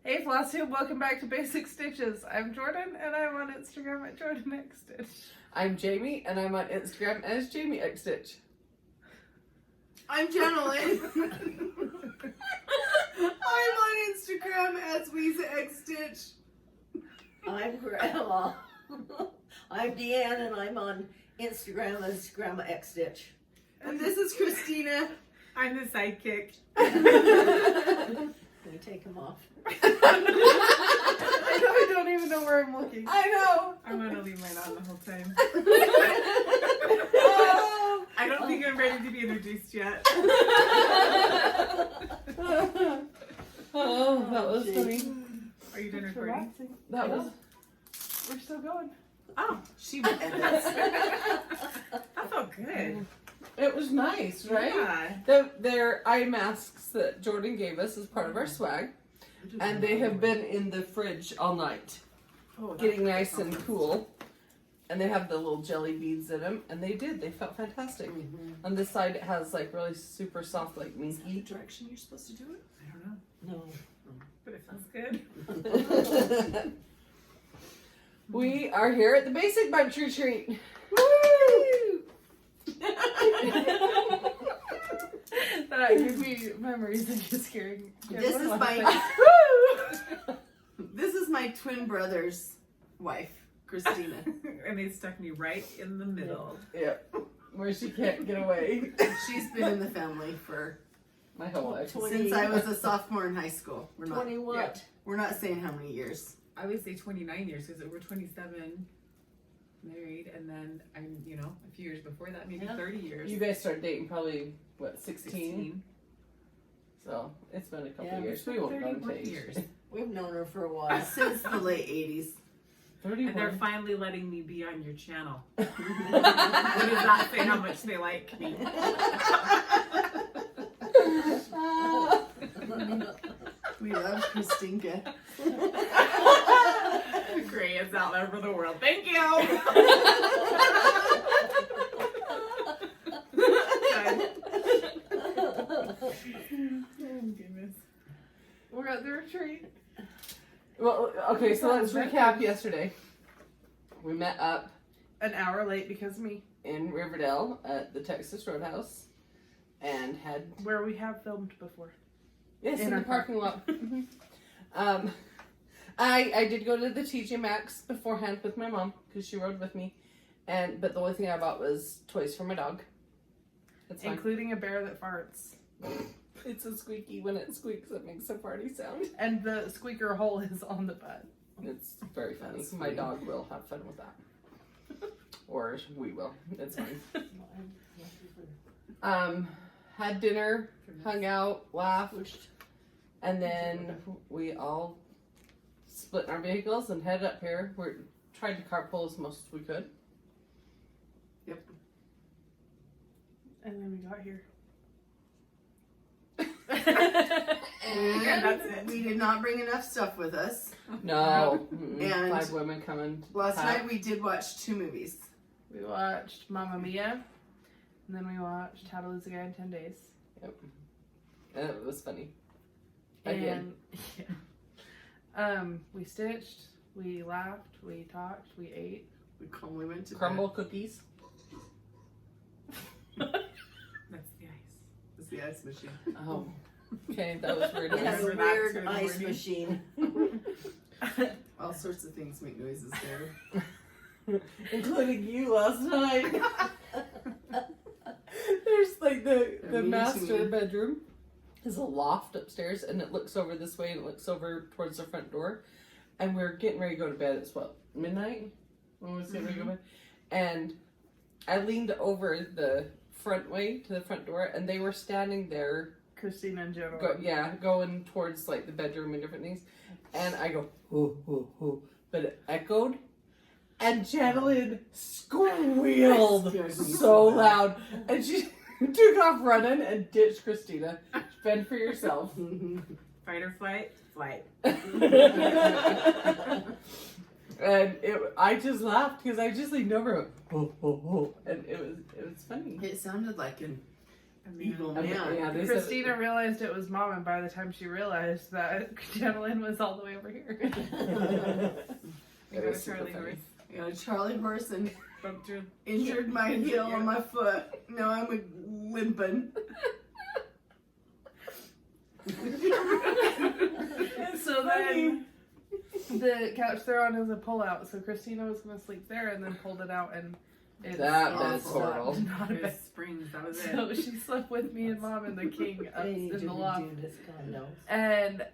Hey Flosstube, welcome back to Basic Stitches. I'm Jorden and I'm on Instagram at JordanXStitch. I'm Jami and I'm on Instagram as JamiXStitch. I'm Janalyn. I'm on Instagram as LouiseXStitch. I'm Grandma. I'm DeAnn and I'm on Instagram as Grandma X Stitch. And this is Christina. I'm the sidekick. Can we take them off? I don't even know where I'm looking. I know. I'm gonna leave mine on the whole time. Oh, I don't think I'm ready to be introduced yet. oh, that was Gee. funny. Are you done recording? That was. We're still going. Oh, she edits. That felt good. It was nice, right? Yeah. They're eye masks that Jorden gave us as part of our swag, and they have been in the fridge all night, Oh, getting nice and cool. And they have the little jelly beads in them, and they felt fantastic. On this side, it has like really super soft, like minky. direction you're supposed to do it? I don't know, No. but it feels good. We are here at the Basic Bunch Retreat. Woo! That gives me memories of just hearing. This is my twin brother's wife, Christina. And they stuck me right in the middle. Yeah, where she can't get away. She's been in the family for My whole life. since I was a sophomore in high school. We're not 20 what? we're not saying how many years. I would say 29 years because we're 27 married, and then I'm, a few years before that, maybe Yeah. 30 years. You guys started dating probably, what, 16? 16. So it's been a couple Yeah, years. We won't go 31 into age. years. We've known her for a while. Since the late 80s. 31. And they're finally letting me be on your channel. What does that say how much they like me? We love Christinka. Gray is out there for the world. Thank you. Oh, goodness. We're at the retreat. Well, okay, so let's recap yesterday. We met up An hour late because of me. in Riverdale at the Texas Roadhouse and had, Where we have filmed before. yes, in our the parking lot. I did go to the TJ Maxx beforehand with my mom because she rode with me, but the only thing I bought was toys for my dog. That's fine. Including a bear that farts. It's a squeaky. When it squeaks, it makes a farty sound. And the squeaker hole is on the butt. It's very funny. That's My funny. dog will have fun with that. Or we will. It's fine. Had dinner, hung out, laughed, and then we all split in our vehicles and headed up here. We tried to carpool as most as we could. Yep. And then we got here. And that's it. we did not bring enough stuff with us. No. Mm-mm. And 5 women coming. Last night we did watch 2 movies. We watched Mamma Mia, and then we watched How to Lose a Guy in 10 Days. Yep. And it was funny. Again. And we stitched, we laughed, we talked, we ate. We calmly went to Crumble cookies. That's the ice. It's the ice machine. Oh. Okay, that was weird. It has a Remember that weird too in the ice morning? machine. All sorts of things make noises there. Including you last night. There's like the Me master too. bedroom is a loft upstairs, and it looks over this way and it looks over towards the front door. And we're getting ready to go to bed. It's what, midnight? When we was getting ready to go to bed. And I leaned over the front way to the front door, and they were standing there. Christina and Janalyn. Going towards like the bedroom and different things. And I go, hoo, hoo, hoo. But it echoed. And Janalyn squealed Scared me so so bad. loud. And she took off running and ditched Christina. Fend for yourself. Fight or flight? Flight. And I just laughed because I just leaned over and, oh, oh, oh, and it was funny. It sounded like an Evil I mean, man. yeah, they said- Christina realized it was Mom, and by the time she realized that, Janalyn was all the way over here. We It got a was super Charlie funny. horse. Yeah, Charlie horse and Bumped her. injured my heel on my foot. Now I'm limping. So then the couch they're on is a pull-out, so Christina was going to sleep there and then pulled it out, and it's That awful. is horrible. not a It was bed. springs. That was So it. she slept with me and Mom and the king up They need in to the loft. do this condo. And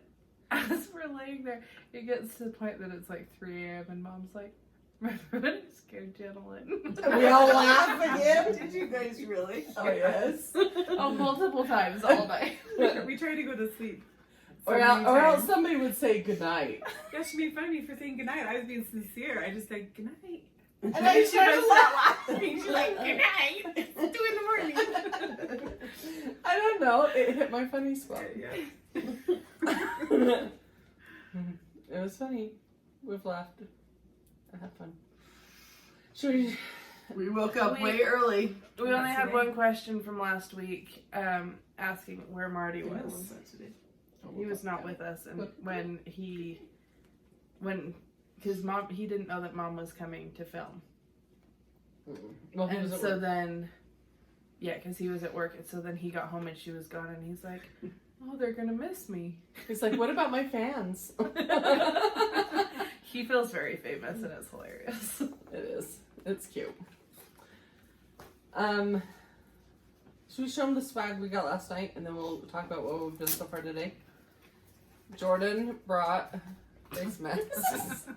as we're laying there, it gets to the point that it's like 3 a.m. and Mom's like, remember when I scared Janalyn? We all laugh again. Did you guys really? Oh, yes. Oh, multiple times all night. We tried to go to sleep. Or, so many or else times. somebody would say goodnight. Yeah, she made fun of me for saying goodnight. I was being sincere. I just said goodnight. And then then she she started was laughing. She's like, goodnight. It's 2 in the morning. I don't know. It hit my funny spot. Yeah. It was funny. We've laughed. I had fun. Should we? We woke up way early. We only had Today. one question from last week, asking where Marty was. He was not with us, and because Mom, he didn't know that Mom was coming to film, Well, he and was at so work. then, yeah, because he was at work, and so then he got home and she was gone, and he's like, "Oh, they're gonna miss me." He's like, "What about my fans?" He feels very famous, and it's hilarious. It is. It's cute. Should we show them the swag we got last night, and then we'll talk about what we've done so far today? Jorden brought face masks.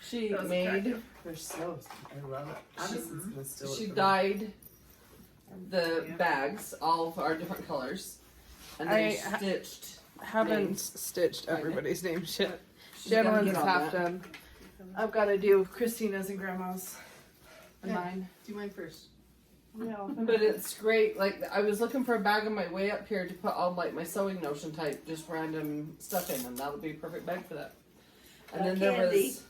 She That was made. attractive. They're so. I love it. Addison's gonna steal it She from dyed the Yeah. bags, all of our different colors, and then stitched. Haven't Names. stitched everybody's name shit. She's gotta Janalyn's get on half that. done. I've got to do Christina's and Grandma's and Okay. mine. Do mine first. Yeah. But it's great. Like, I was looking for a bag on my way up here to put all like my sewing notion type, just random stuff in, and that'll be a perfect bag for that. And then there Candy. was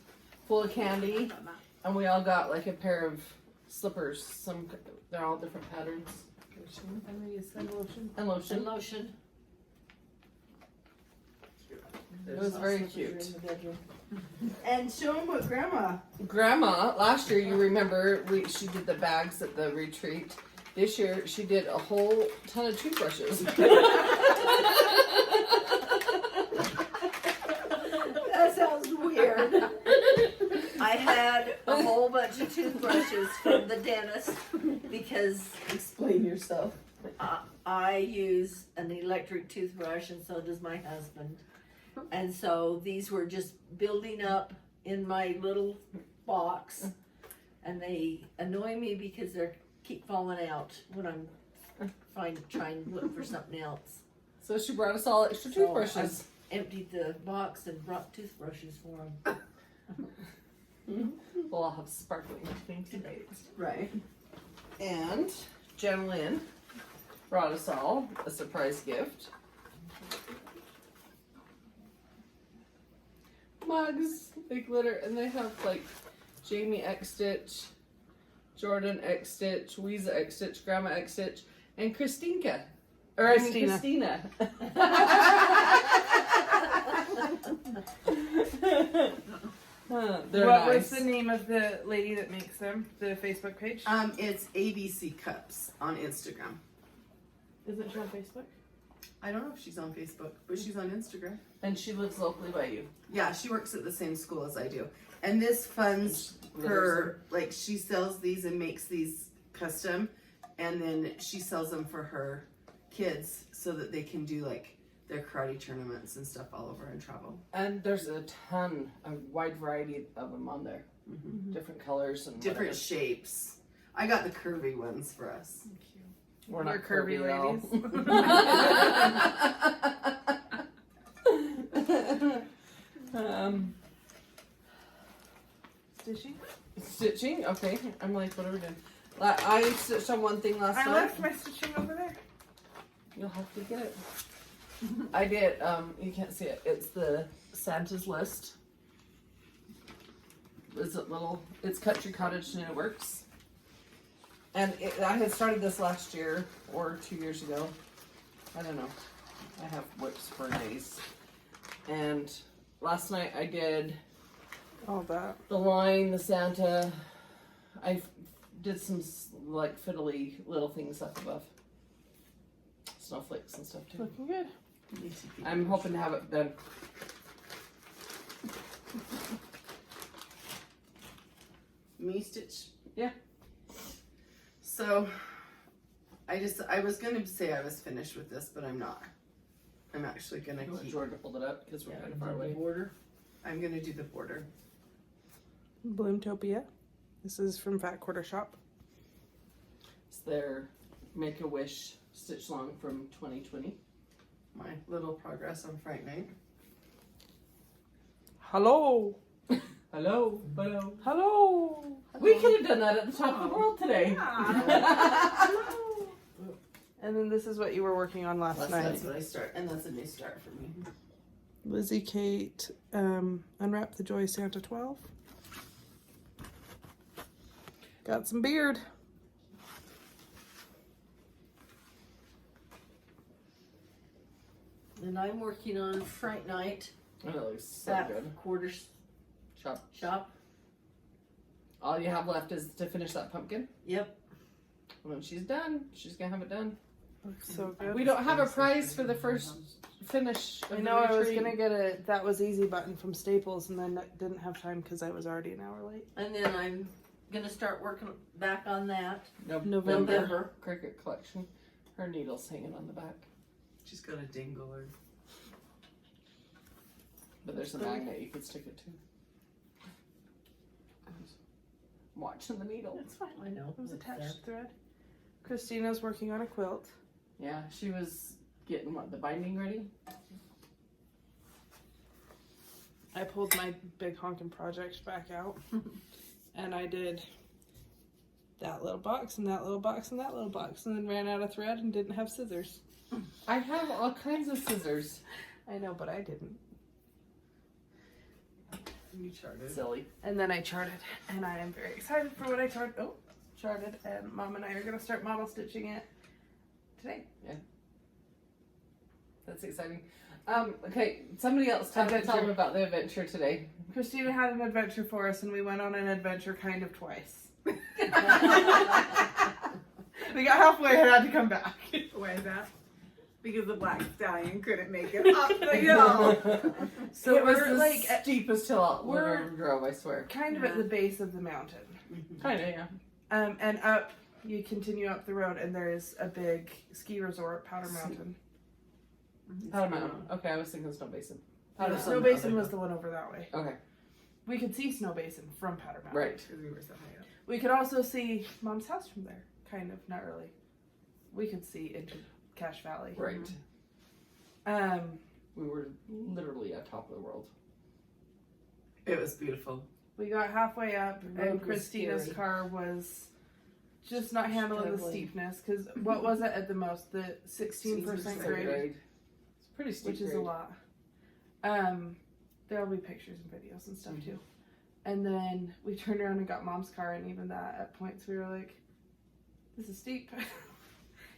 full of candy, and we all got like a pair of slippers. They're all different patterns And we use sun lotion. and And lotion. lotion. It was very cute. And show them what Grandma. Grandma, last year you remember she did the bags at the retreat. This year she did a whole ton of toothbrushes. That sounds weird. I had a whole bunch of toothbrushes from the dentist because Explain yourself. I use an electric toothbrush and so does my husband. And so these were just building up in my little box and they annoy me because they keep falling out when I'm trying to look for something else. So she brought us all extra So toothbrushes. Emptied the box and brought toothbrushes for them. We'll all have sparkling things tonight. Right. And Janalyn brought us all a surprise gift. Mugs, they glitter, and they have like Jami X Stitch, Jorden X Stitch, Louise X Stitch, Grandma X Stitch, and Christina. Christina. They're What nice. was the name of the lady that makes them? The Facebook page? It's ABC Cups on Instagram. Isn't she on Facebook? I don't know if she's on Facebook, but she's on Instagram. And she lives locally by you. Yeah, she works at the same school as I do. And this funds her, like, she sells these and makes these custom, and then she sells them for her kids so that they can do, like, their karate tournaments and stuff all over and travel. And there's a wide variety of them on there. Different colors and Different whatever. shapes. I got the curvy ones for us. We're You're not curvy curvy at all. Stitching? Stitching? Okay. I'm like, what are we doing? I stitched on one thing last I night. left my stitching over there. You'll have to get it. I did, you can't see it. It's the Santa's list. It's country cottage new works. And I had started this last year or 2 years ago. I don't know. I have whips for days. And last night I did All that. the line, the Santa. I did some like fiddly little things up above. Snowflakes and stuff too. Looking good. I'm hoping to have it done. Me stitch. Yeah. So, I was gonna say I was finished with this, but I'm not. I'm actually gonna You want keep. Jordan to hold it up because we're kind of far The away. border. I'm gonna do the border. Bloomtopia. This is from Fat Quarter Shop. It's their Make-A-Wish stitch long from 2020. My little progress on Fright Night. Hello. Hello, hello. Hello. We could have done that at the top of the world today. And then this is what you were working on last night. That's what I start, and that's a new start for me. Lizzie Kate, Unwrap the Joy Santa 12. Got some beard. And I'm working on Fright Night. Oh, that looks so That good. quarter Shop. shop. All you have left is to finish that pumpkin. Yep. When she's done, she's gonna have it done. Looks so good. We don't have a prize for the first finish of I the know I was retreat. gonna get a That Was Easy button from Staples and then didn't have time because I was already an hour late. And then I'm gonna start working back on that. November. November. Cricket collection. Her needle's hanging on the back. She's got a dingle or. But there's a magnet you could stick it to. I'm watching the needle. It's fine. I know. It was It's attached thread. Christina's working on a quilt. Yeah, she was getting the binding ready. I pulled my big honkin' project back out and I did that little box and that little box and that little box and then ran out of thread and didn't have scissors. I have all kinds of scissors. I know, but I didn't. You charted. Silly. And then I charted and I am very excited for what I charted and Mom and I are going to start model stitching it today. That's exciting. Okay, somebody else tell them about the adventure today. Christina had an adventure for us and we went on an adventure kind of twice. We got halfway and had to come back. Why is that? Because the black stallion couldn't make it up the hill. So it was we're the like steepest hill we've we're- ever drove, I swear. kind of at the base of the mountain. Kind of, yeah. And up, you continue up the road, and there is a big ski resort, Powder Mountain. Powder Mountain. Okay, I was thinking Snow Basin. Powder Snow Mountain. Basin was the one over that way. Okay, We could see Snow Basin from Powder Mountain. right. Because we were so high up. We could also see Mom's house from there. Kind of, not really. We could see into Cache Valley. Right. We were literally at top of the world. It was beautiful. We got halfway up, The road and was Christina's scary. car was just not handling the Struggling. steepness. Because what was it at the most? The 16% Third grade, It's pretty steep. which is a grade. lot. There'll be pictures and videos and stuff too. And then we turned around and got Mom's car, and even that, at points, we were like, "This is steep."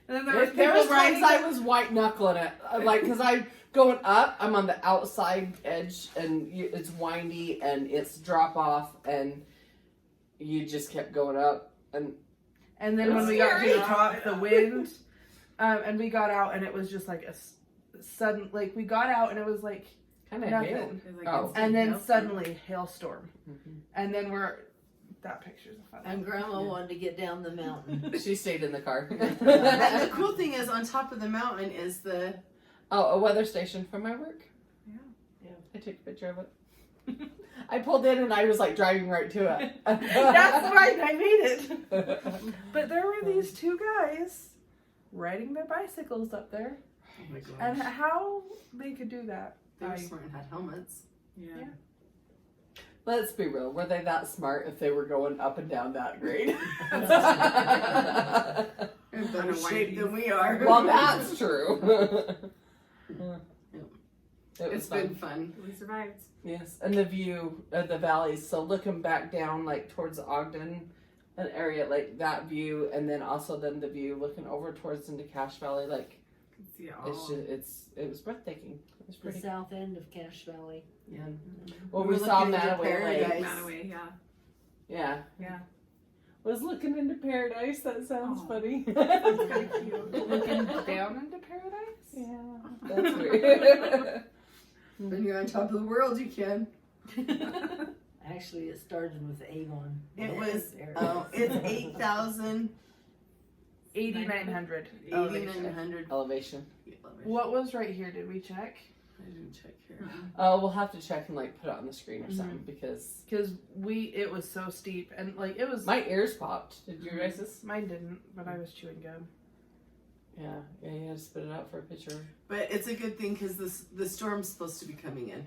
And then There was times I was white knuckling it, like because I'm going up. I'm on the outside edge, and it's windy, and it's drop off, and you just kept going up, and And then It when was we got to scary. the top, the wind, and we got out, and it was just like a sudden, like we got out, and it was like kind of nothing. hail. It was like Oh. instant And then hailstorm. suddenly hailstorm, Mhm. and then that picture's a fun one. And Grandma wanted to get down the mountain. She stayed in the car. And the cool thing is, on top of the mountain is the. Oh, a weather station from my work. Yeah. I took a picture of it. I pulled in and I was like driving right to it. That's right, I made it. But there were these two guys riding their bicycles up there, Oh my gosh. and how they could do that. They were I- smart and had helmets. Yeah. Let's be real. Were they that smart if they were going up and down that grade? In better shape than we are. Well, that's true. It was It's fun. been fun. We survived. Yes, and the view of the valleys. So looking back down, like towards Ogden, an area like that view, and then also then the view looking over towards into Cache Valley. Like See it it's all. just it was breathtaking. It was The pretty. south end of Cache Valley. Yeah. Well, We we were saw looking into Manaway Lake. Paradise. Manaway, yeah. Yeah, Yeah. was looking into paradise. That sounds Aw. funny. That's kind of cute. Looking down into paradise? Yeah, that's weird. When you're on top of the world, you can. Actually, it started with Avon. It was, There. it's 8,000, 8,900. 8,900. Elevation. What was right here? Did we check? I didn't check here. Oh, we'll have to check and like put it on the screen or something because Because it was so steep and like it was. my ears popped. Did you guys this? Mine didn't, but I was chewing gum. Yeah, you had to spit it out for a picture. But it's a good thing because the storm's supposed to be coming in.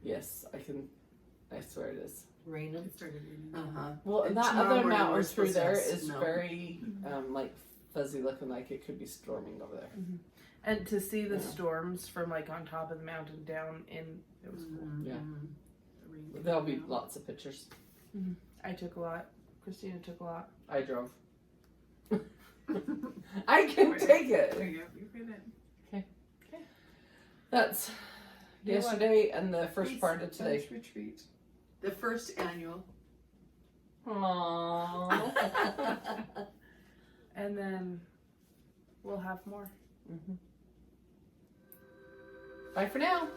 Yes, I swear it is. Raining. It started raining. Uh-huh. Well, And that tomorrow other morning mountain we're through supposed to there have is snow. very like fuzzy looking, like it could be storming over there. And to see the Yeah. storms from like on top of the mountain down in, it was cool. Yeah. The rain There'll be came out. lots of pictures. I took a lot. Christina took a lot. I drove. I can take There it. you go. You fit it. That's yesterday and the first part of today. Beach retreat. The first annual. Aww. And then we'll have more. Bye for now.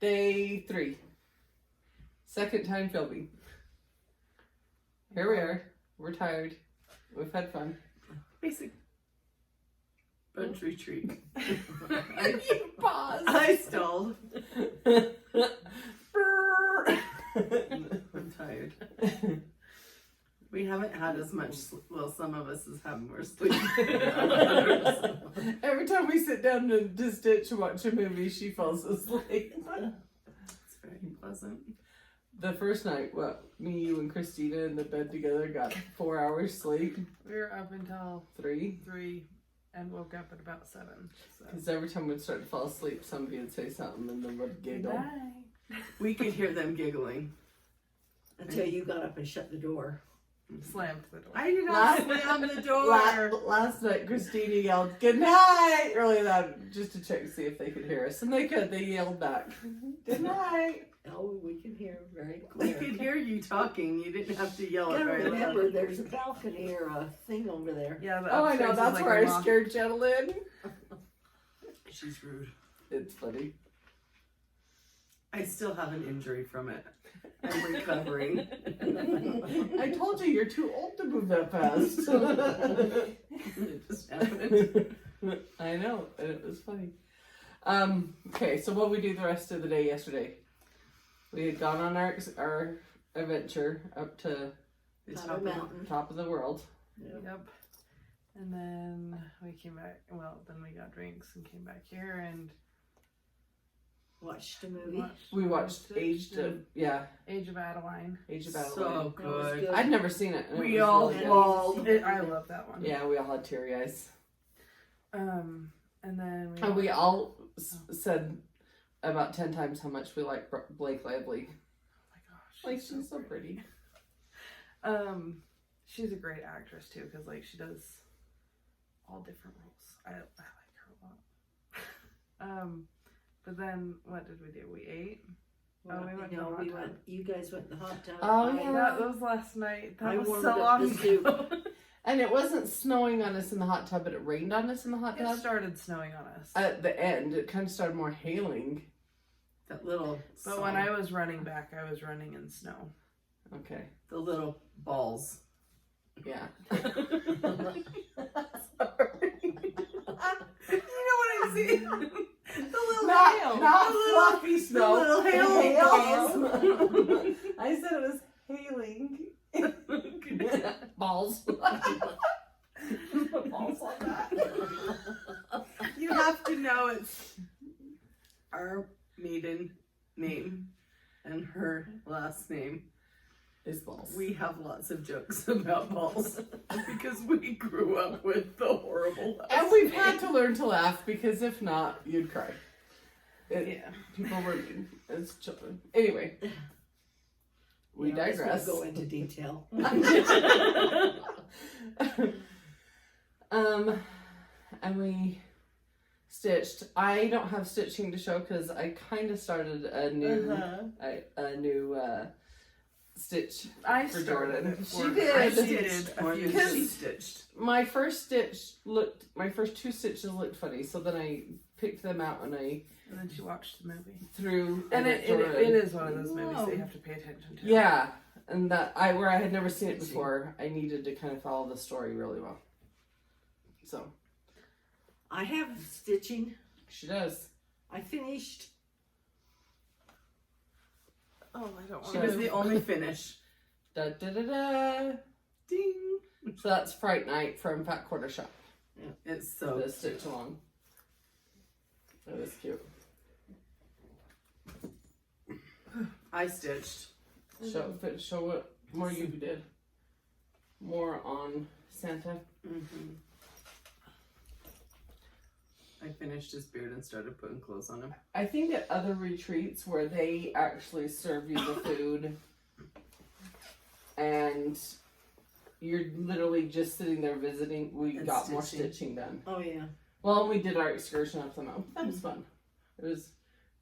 Day 3. Second time filming. Here we are. We're tired. We've had fun. Basic bunch retreat. You paused. I stalled. I'm tired. We haven't had as much, well, some of us has had more sleep. Every time we sit down to stitch and watch a movie, she falls asleep. It's very pleasant. The first night, me, you, and Christina in the bed together got 4 hours sleep. We were up until 3. 3 and woke up at about 7. So. Because every time we'd start to fall asleep, somebody would say something and then would giggle. Bye. We could hear them giggling. Until you got up and shut the door. Slammed the door. I did not slam the door. Last night, Christina yelled, "Good night!" really loud, just to check to see if they could hear us. And they could. They yelled back, "Good night!" Oh, we can hear very We clear. could hear you talking. You didn't have to yell it Gotta very remember, loud. there's a balcony or a thing over there. Yeah, the Oh, I know. upstairs is That's like where a I loft. scared Janalyn. She's rude. It's funny. I still have an injury from it. I'm recovering. I told you you're too old to move that fast. It just happened. I know, and it was funny. Okay, so what we do the rest of the day yesterday? We had gone on our adventure up to The Top top of of mountain. top of the world. Yep. And then we came back. Well, then we got drinks and came back here and Watched a movie. We watched Age Age of Adeline. Age of So Adeline. good. I'd never seen it. and it We was all really good. bawled. I love that one. Yeah, we all had teary eyes. And then And we all said about 10 times how much we like Blake Lively. Oh my gosh. Like, she's so pretty. She's a great actress too, because like she does all different roles. I like her a lot. But then what did we do? We ate. Well, we went you to the know, hot tub. you guys went to the hot tub. Oh, I- yeah. That was last night. That I was warmed so up long the soup. ago. And it wasn't snowing on us in the hot tub, but it rained on us in the hot It tub. started snowing on us. At the end, it kind of started more hailing. That little. But when I was running back, I was running in snow. Okay. The little balls. Yeah. You know what I see? The little hail. Not The little- fluffy snow. The little hail balls. I said it was hailing. Balls. Put balls on that. You have to know it's our maiden name and her last name. Is balls. We have lots of jokes about balls because we grew up with the horrible last And we've name. had to learn to laugh because if not, you'd cry. Yeah. People were mean as children. Anyway, we Yeah, let's not digress. go into detail. And we stitched. I don't have stitching to show because I kind of started a new stitch I for started Jorden. it She for- did. I stitched did more a few than she days. stitched. My first two stitches looked funny, so then I picked them out and I And then she watched the movie. threw. And it it Jorden. is one of those movies Whoa. that you have to pay attention to. Yeah, and where I had never seen it before, I needed to kind of follow the story really well. So I have stitching. she does. I finished. Oh, I don't She want was the only finish. Da da da da. Ding. So that's Fright Night from Fat Quarter Shop. It's so The stitch along. That was cute. I stitched. Show what more you did. More on Santa. Mm-hmm. I finished his beard and started putting clothes on him. I think at other retreats where they actually serve you the food and you're literally just sitting there visiting, we And got more stitching. stitching done. Oh yeah. Well, we did our excursion up the mountain. That was fun. It was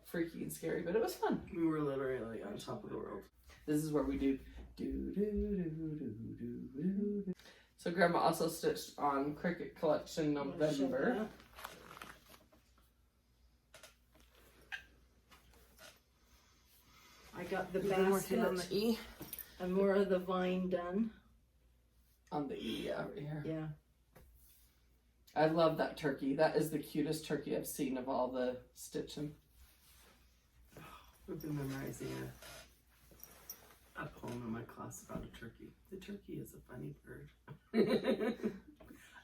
freaky and scary, but it was fun. We were literally on top of the world. This is where we do do do do do do do. So Grandma also stitched on Cricket Collection Wanna show November. that? got the We've been working on the basket E. and more of the vine done. On the E over here. Yeah. I love that turkey. That is the cutest turkey I've seen of all the stitching. We've been memorizing a poem in my class about a turkey. The turkey is a funny bird.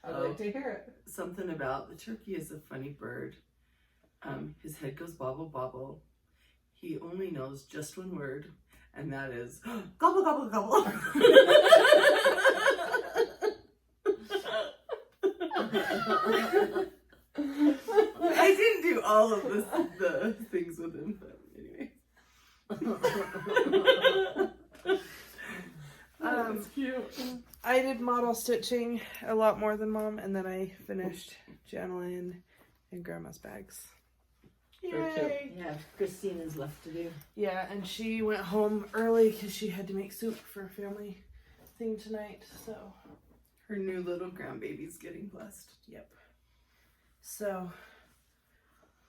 I'd like to hear it. Something about the turkey is a funny bird. His head goes bobble bobble. He only knows just one word, and that is gobble gobble gobble. I didn't do all of the things with him, but anyway. That's cute. I did model stitching a lot more than Mom, and then I finished Janalyn and Grandma's bags. Very cute. Yay! Yeah, Christina's left to do. Yeah, and she went home early because she had to make soup for a family thing tonight. So, Her new little grandbaby's getting blessed. yep. So,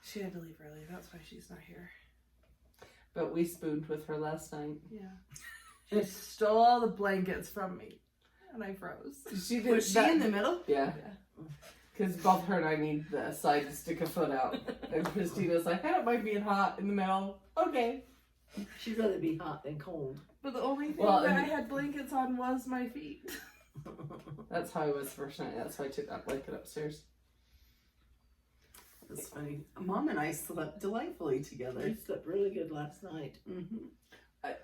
she had to leave early. That's why she's not here. But we spooned with her last night. Yeah. She stole all the blankets from me, and I froze. She did Was she in the middle? Yeah. Yeah. Because both her and I need the side to stick a foot out. And Christina's like, I don't mind being hot in the middle. Okay. She'd rather be hot than cold. But the only thing Well, that I and- had blankets on was my feet. That's how I was the first night. That's why I took that blanket upstairs. That's funny. Mom and I slept delightfully together. I slept really good last night. Mm-hmm.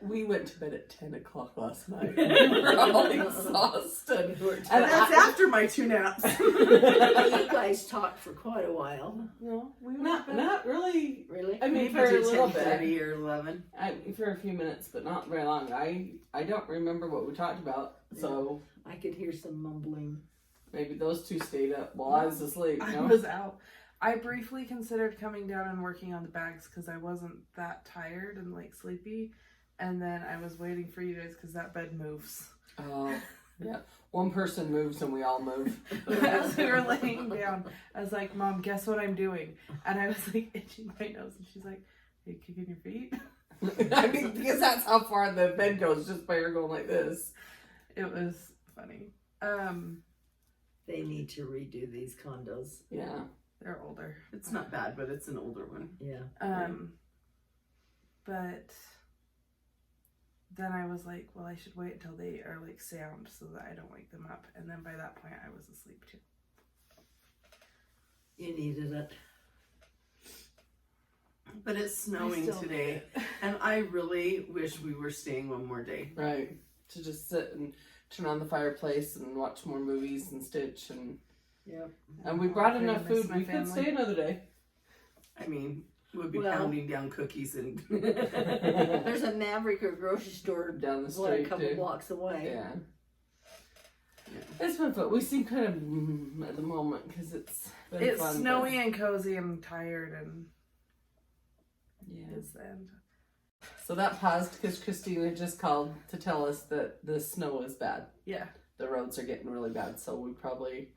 We went to bed at 10 o'clock last night. We were all exhausted. And that's after my 2 naps. You guys talked for quite a while. No, we were Not really. Really? I mean, Maybe for a to little 10:30 bit. or 11. For a few minutes, but not very long. I don't remember what we talked about. So I could hear some mumbling. maybe those two stayed up while I was asleep. I No? was out. I briefly considered coming down and working on the bags because I wasn't that tired and like sleepy. And then I was waiting for you guys because that bed moves. Oh, yeah. One person moves and we all move. As we were laying down, I was like, Mom, guess what I'm doing? And I was like itching my nose. And she's like, are you kicking your feet? I mean, because that's how far the bed goes, just by her going like this. It was funny. They need to redo these condos. Yeah. They're older. It's not bad, but it's an older one. Yeah. But then I was like, well, I should wait until they are like sound so that I don't wake them up. And then by that point, I was asleep too. You needed it. But it's snowing still today, and I really wish we were staying one more day. Right. To just sit and turn on the fireplace and watch more movies and stitch Yep. and we brought I'm enough gonna miss food. my We could family. stay another day. I mean, we'd be Well- pounding down cookies and. There's a Maverick or grocery store Down the what, a street couple too. blocks away. Yeah. It's been fun. We seem kind of at the moment because it's been It's fun, snowy and cozy and tired and but- Yeah. it's the end. So that paused because Christina just called to tell us that the snow is bad. Yeah. The roads are getting really bad, so we probably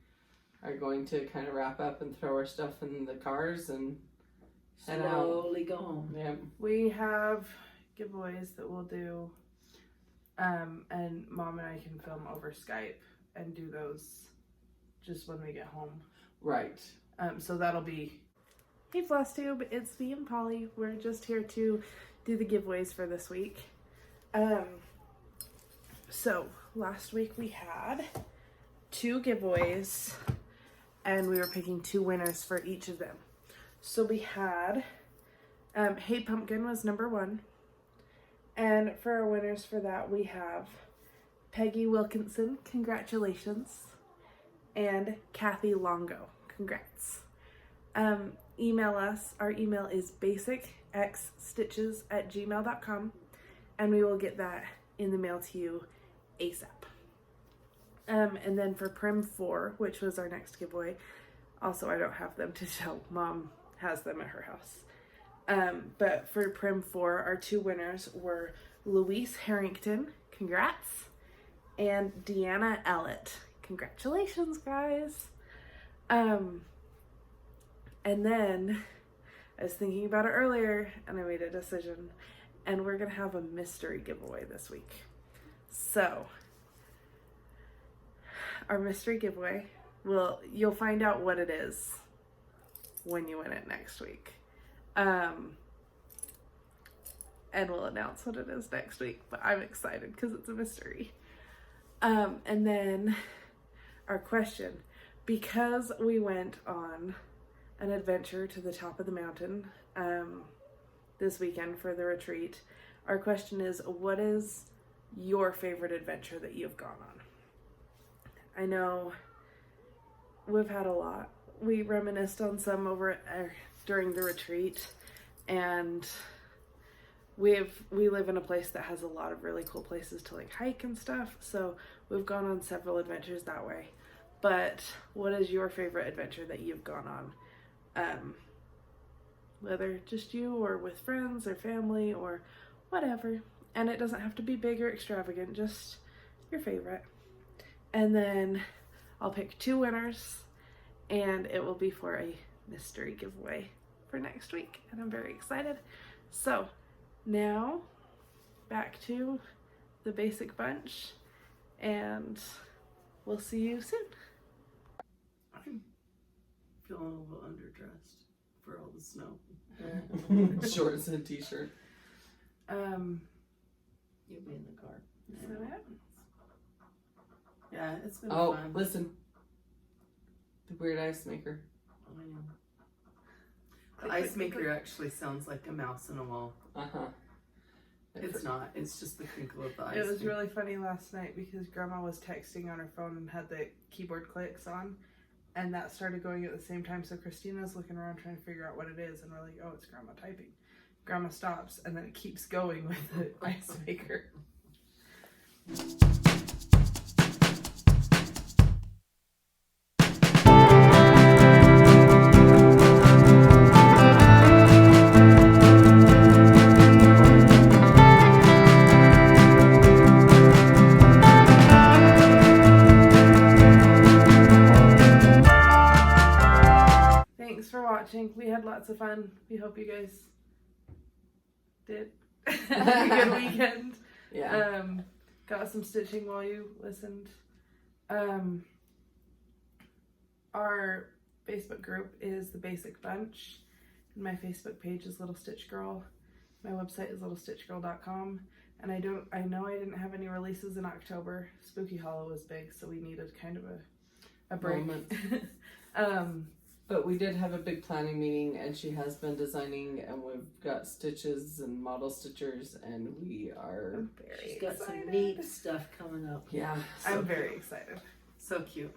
are going to kind of wrap up and throw our stuff in the cars and head out. Slowly go home. Yeah. We have giveaways that we'll do. And Mom and I can film over Skype and do those just when we get home. Right. So that'll be. Hey Flosstube, it's me and Polly. We're just here to do the giveaways for this week. So last week we had 2 giveaways and we were picking 2 winners for each of them. So we had Hey Pumpkin was number 1. And for our winners for that we have Peggy Wilkinson, congratulations. And Kathy Longo, congrats. Email us. Our email is basicxstitches@gmail.com and we will get that in the mail to you ASAP. And then for Prim 4, which was our next giveaway, also I don't have them to tell. Mom has them at her house. But for Prim 4, our 2 winners were Louise Harrington, congrats, and Deanna Ellett. Congratulations, guys. And then I was thinking about it earlier and I made a decision. and we're gonna have a mystery giveaway this week. So, our mystery giveaway, you'll find out what it is when you win it next week. And we'll announce what it is next week, but I'm excited because it's a mystery. And then our question, because we went on an adventure to the top of the mountain this weekend for the retreat, our question is, what is your favorite adventure that you've gone on? I know we've had a lot. We reminisced on some during the retreat, and we live in a place that has a lot of really cool places to like hike and stuff, so we've gone on several adventures that way. But what is your favorite adventure that you've gone on? Whether just you or with friends or family or whatever. And it doesn't have to be big or extravagant, just your favorite. And then I'll pick 2 winners, and it will be for a mystery giveaway for next week. And I'm very excited. So now back to the basic bunch, and we'll see you soon. I'm feeling a little underdressed for all the snow. Shorts and a t-shirt. You'll be in the car. Yeah, it's been Oh, fun. listen. The weird ice maker. I know. The ice maker actually sounds like a mouse in a wall. Uh-huh. It's not. It's just the crinkle of the ice. It was maker. really funny last night because Grandma was texting on her phone and had the keyboard clicks on, and that started going at the same time. So Christina's looking around trying to figure out what it is, and we're like, oh, it's Grandma typing. Grandma stops, and then it keeps going with the ice maker. Thanks for watching. We had lots of fun. We hope you guys did have a good weekend. Yeah. Got some stitching while you listened. Our Facebook group is The Basic Bunch. And my Facebook page is Little Stitch Girl. My website is littlestitchgirl.com. And I know I didn't have any releases in October. Spooky Hollow was big, so we needed kind of a break. But we did have a big planning meeting, and she has been designing, and we've got stitches and model stitchers, and we are very She's got excited. some neat stuff coming up. yeah. I'm very excited. So cute.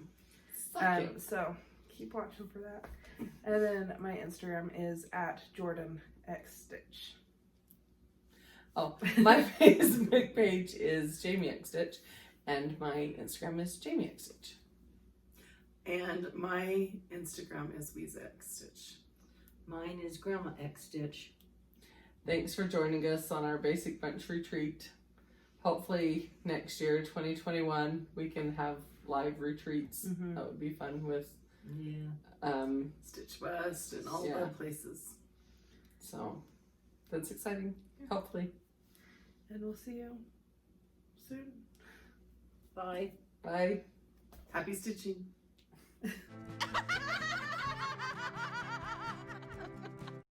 So keep watching for that. And then my Instagram is @JordenXStitch. Oh, my Facebook page is Jami X Stitch, and my Instagram is Jami X Stitch. And my Instagram is Louise X Stitch. Mine is Grandma X Stitch. Thanks for joining us on our Basic Bunch retreat. Hopefully next year, 2021, we can have live retreats. Mhm. That would be fun with Yeah. Stitch West and all Yeah. the places. So that's exciting. Hopefully. And we'll see you soon. Bye. Bye. Happy stitching.